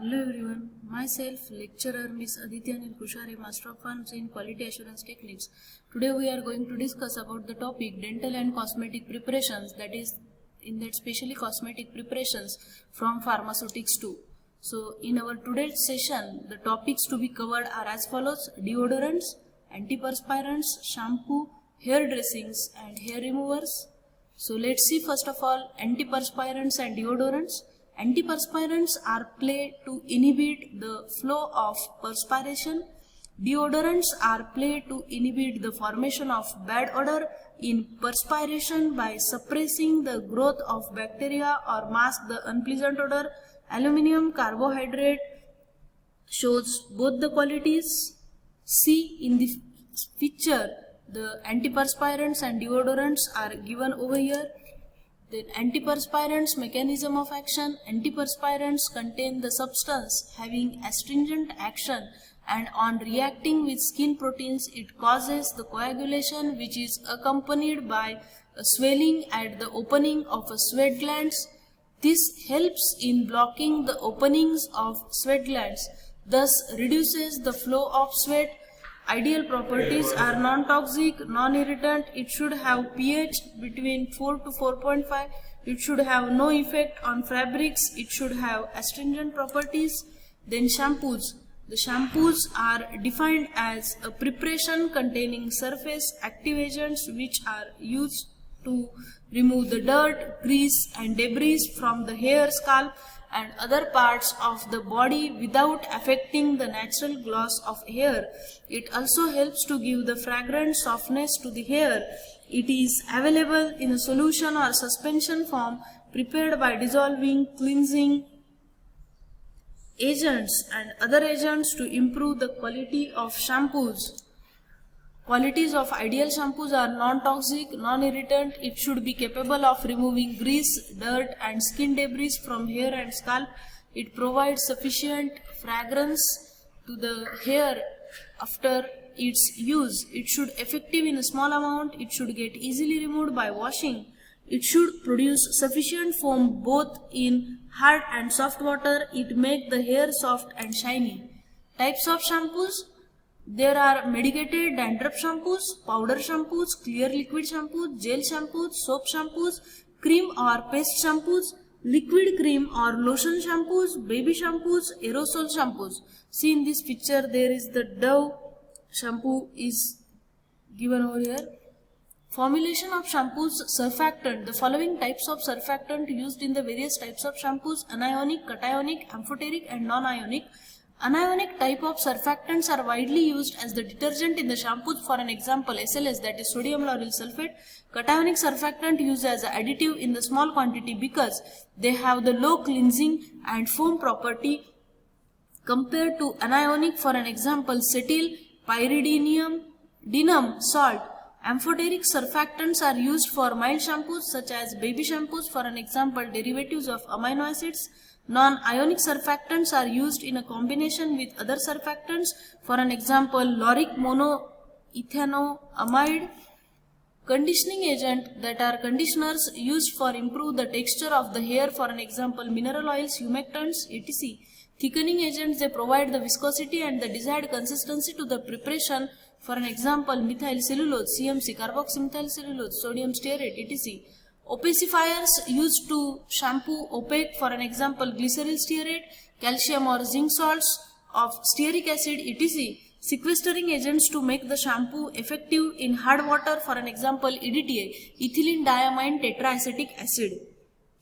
Hello everyone, myself lecturer Miss Aditya Anil Kushare, Master of Pharmacy in Quality Assurance Techniques. Today we are going to discuss about the topic dental and cosmetic preparations, that is in that specially cosmetic preparations from pharmaceutics too. So in our today's session, the topics to be covered are as follows: deodorants, antiperspirants, shampoo, hair dressings and hair removers. So let's see first of all antiperspirants and deodorants. Antiperspirants are played to inhibit the flow of perspiration. Deodorants are played to inhibit the formation of bad odor in perspiration by suppressing the growth of bacteria or mask the unpleasant odor. Aluminum carbohydrate shows both the qualities. See in the picture, the antiperspirants and deodorants are given over here. Then antiperspirants mechanism of action. Antiperspirants contain the substance having astringent action, and on reacting with skin proteins it causes the coagulation, which is accompanied by a swelling at the opening of a sweat glands. This helps in blocking the openings of sweat glands, thus reduces the flow of sweat. Ideal properties are non-toxic, non-irritant. It should have pH between 4 to 4.5. It should have no effect on fabrics. It should have astringent properties. Then shampoos. The shampoos are defined as a preparation containing surface active agents which are used to remove the dirt, grease and debris from the hair, scalp and other parts of the body without affecting the natural gloss of hair. It also helps to give the fragrant softness to the hair. It is available in a solution or suspension form prepared by dissolving, cleansing agents and other agents to improve the quality of shampoos. Qualities of ideal shampoos are non-toxic, non-irritant. It should be capable of removing grease, dirt and skin debris from hair and scalp. It provides sufficient fragrance to the hair after its use. It should effective in a small amount. It should get easily removed by washing. It should produce sufficient foam both in hard and soft water. It make the hair soft and shiny. Types of shampoos. There are medicated dandruff shampoos, powder shampoos, clear liquid shampoos, gel shampoos, soap shampoos, cream or paste shampoos, liquid cream or lotion shampoos, baby shampoos, aerosol shampoos. See in this picture, there is the Dove shampoo is given over here. Formulation of shampoos. Surfactant. The following types of surfactant used in the various types of shampoos: anionic, cationic, amphoteric and non-ionic. Anionic type of surfactants are widely used as the detergent in the shampoos. For an example, SLS, that is sodium lauryl sulfate. Cationic surfactant used as an additive in the small quantity because they have the low cleansing and foam property compared to anionic. For an example, cetyl pyridinium salt. Amphoteric surfactants are used for mild shampoos such as baby shampoos. For an example, derivatives of amino acids. Non-ionic surfactants are used in a combination with other surfactants. For an example, lauric monoethanoamide. Conditioning agent, that are conditioners used for improve the texture of the hair. For an example, mineral oils, humectants, etc. Thickening agents, they provide the viscosity and the desired consistency to the preparation. For an example, methyl cellulose, CMC, carboxymethyl cellulose, sodium stearate, etc. Opacifiers used to shampoo opaque. For an example, glyceryl stearate, calcium or zinc salts of stearic acid, etc. Sequestering agents to make the shampoo effective in hard water. For an example, EDTA, ethylene diamine tetraacetic acid,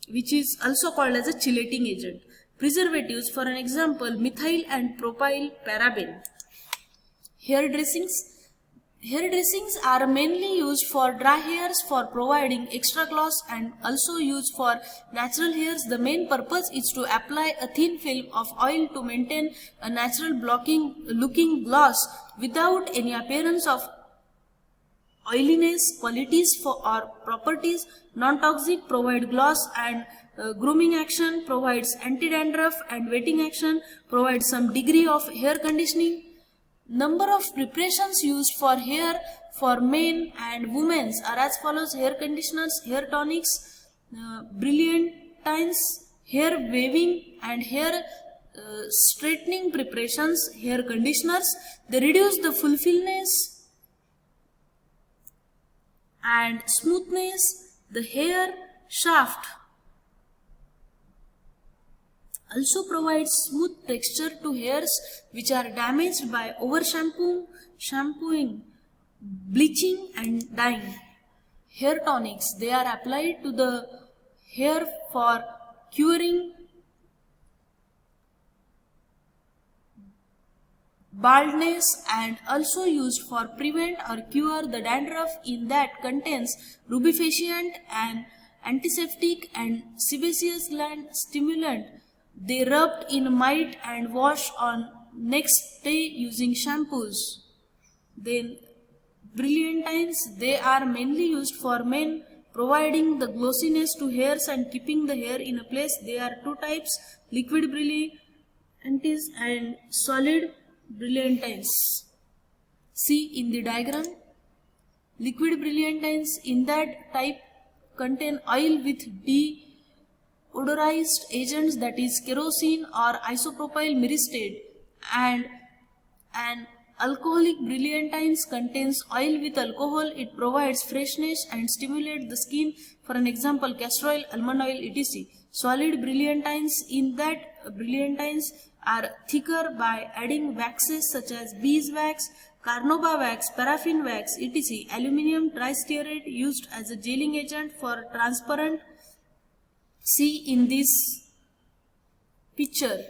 which is also called as a chelating agent. Preservatives, for an example, methyl and propyl paraben. Hair dressings. Hair dressings are mainly used for dry hairs for providing extra gloss and also used for natural hairs. The main purpose is to apply a thin film of oil to maintain a natural looking gloss without any appearance of oiliness. Qualities or properties: non-toxic, provide gloss and grooming action, provides anti-dandruff and wetting action, provides some degree of hair conditioning. Number of preparations used for hair for men and women are as follows: hair conditioners, hair tonics, brilliantines, hair waving and hair straightening preparations, hair conditioners, they reduce the fulfillness and smoothness, the hair shaft. Also provides smooth texture to hairs which are damaged by over shampooing, bleaching and dyeing. Hair tonics, they are applied to the hair for curing baldness and also used for prevent or cure the dandruff, in that contains rubefacient and antiseptic and sebaceous gland stimulant. They rubbed in mild and wash on next day using shampoos. Then brilliantines, they are mainly used for men, providing the glossiness to hairs and keeping the hair in a place. There are two types, liquid brilliantines and solid brilliantines. See in the diagram, liquid brilliantines in that type contain oil with deodorized agents, that is kerosene or isopropyl myristate, and an alcoholic brilliantines contains oil with alcohol. It provides freshness and stimulates the skin. For an example, castor oil, almond oil, etc. Solid brilliantines, in that brilliantines are thicker by adding waxes such as beeswax, carnauba wax, paraffin wax, etc. Aluminium tristearate used as a gelling agent for transparent. See in this picture.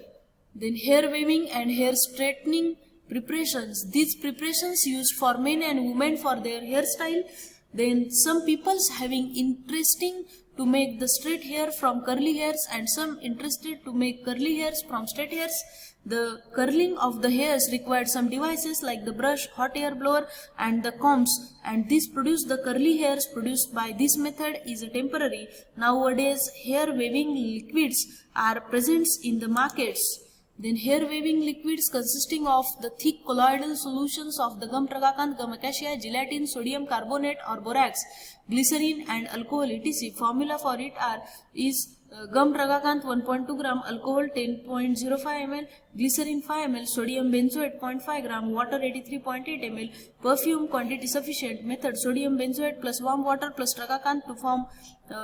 Then hair waving and hair straightening preparations. These preparations used for men and women for their hairstyle. Then some peoples having interesting to make the straight hair from curly hairs and some interested to make curly hairs from straight hairs. The curling of the hairs required some devices like the brush, hot air blower and the combs, and this produce the curly hairs produced by this method is a temporary. Nowadays hair waving liquids are present in the markets. Then hair waving liquids consisting of the thick colloidal solutions of the gum tragacanth, gum acacia, gelatin, sodium carbonate or borax, glycerin and alcohol, etc. Formula for it is gum tragacanth 1.2 gram, alcohol 10.05 ml, glycerin 5 ml, sodium benzoate 0.5 gram, water 83.8 ml, perfume quantity sufficient. Method: sodium benzoate plus warm water plus tragacanth to form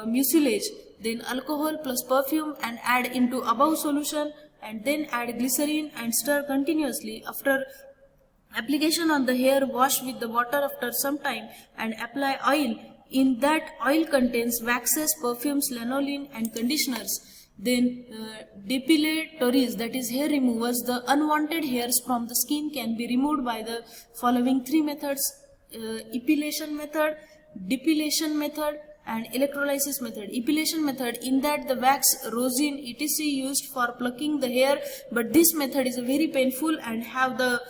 mucilage, then alcohol plus perfume and add into above solution, and then add glycerin and stir continuously. After application on the hair, wash with the water after some time and apply oil. In that oil contains waxes, perfumes, lanolin and conditioners. Then depilatories, that is hair removers. The unwanted hairs from the skin can be removed by the following three methods: epilation method, depilation method and electrolysis method. Epilation method, in that the wax, rosin, etc. used for plucking the hair, but this method is very painful and have the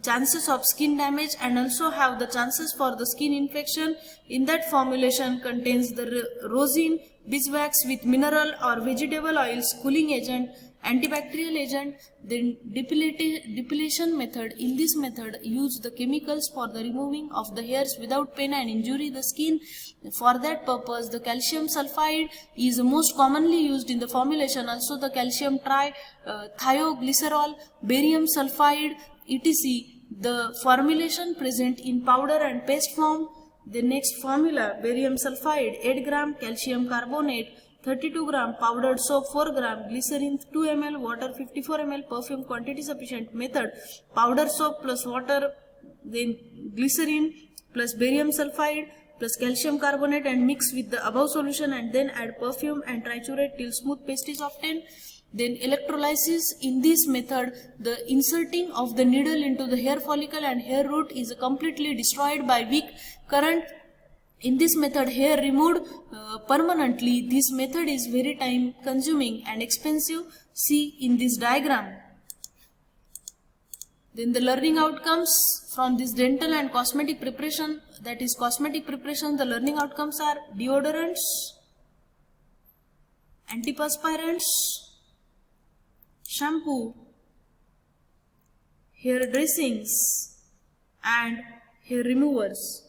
chances of skin damage and also have the chances for the skin infection. In that formulation contains the rosin, beeswax with mineral or vegetable oils, cooling agent, antibacterial agent. Then depilation method, in this method use the chemicals for the removing of the hairs without pain and injury the skin. For that purpose the calcium sulfide is most commonly used in the formulation, also the calcium thioglycerol, barium sulfide, etc. The formulation present in powder and paste form. The next formula: barium sulfide 8 gram, calcium carbonate 32 gram, powdered soap 4 gram, glycerin 2 ml, water 54 ml, perfume quantity sufficient. Method: powder soap plus water, then glycerin plus barium sulfide plus calcium carbonate and mix with the above solution and then add perfume and triturate till smooth paste is obtained. Then electrolysis, in this method the inserting of the needle into the hair follicle and hair root is completely destroyed by weak current. In this method hair removed permanently. This method is very time consuming and expensive. See in this diagram. Then the learning outcomes from this dental and cosmetic preparation, that is cosmetic preparation, the learning outcomes are deodorants, antiperspirants, shampoo, hair dressings and hair removers.